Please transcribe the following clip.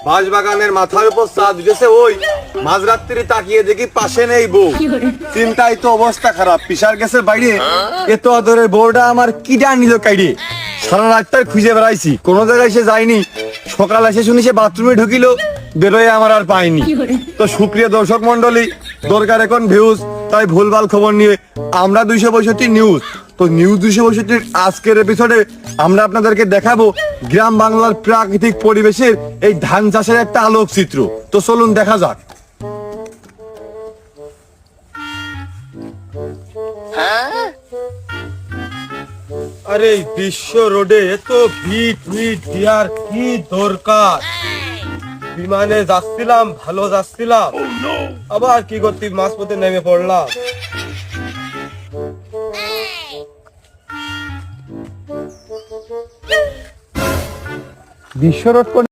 বাঁশবাগানের মাথার উপর চাঁদ উঠেছে, ওই মাঝরাত্রি তাকিয়ে দেখি পাশে নেই বউ। চিন্তায় তো অবস্থা খারাপ, পিসার গেছে বাইরে। এত আদরের বউটা আমার কিডা নিল কাইরে। সারা রাতটাই খুঁজে বেড়াইছি, কোনো জায়গায় সে যায়নি। সকাল এসে শুনি সে বাথরুমে ঢুকিল, বেরোয় আমার আর পাইনি। তো সুপ্রিয় দর্শক মন্ডলী, দরকার এখন ভিউজ, তাই ভুলভাল খবর নিয়ে আমরা 262 নিউজ। তো নিউজ 262 আজকের এপিসোডে আমরা আপনাদেরকে দেখাবো গ্রাম বাংলার প্রাকৃতিক পরিবেশের এই ধান চাষের একটা আলোকচিত্র। তো চলুন দেখা যাক। আরে বিশ্ব রোডে এত ভিড় দেওয়ার কি দরকার? বিমানে যাচ্ছিলাম, ভালো যাচ্ছিলাম, আবার কি করতে মাঝপথে নেমে পড়লাম। বিশ্ব রোড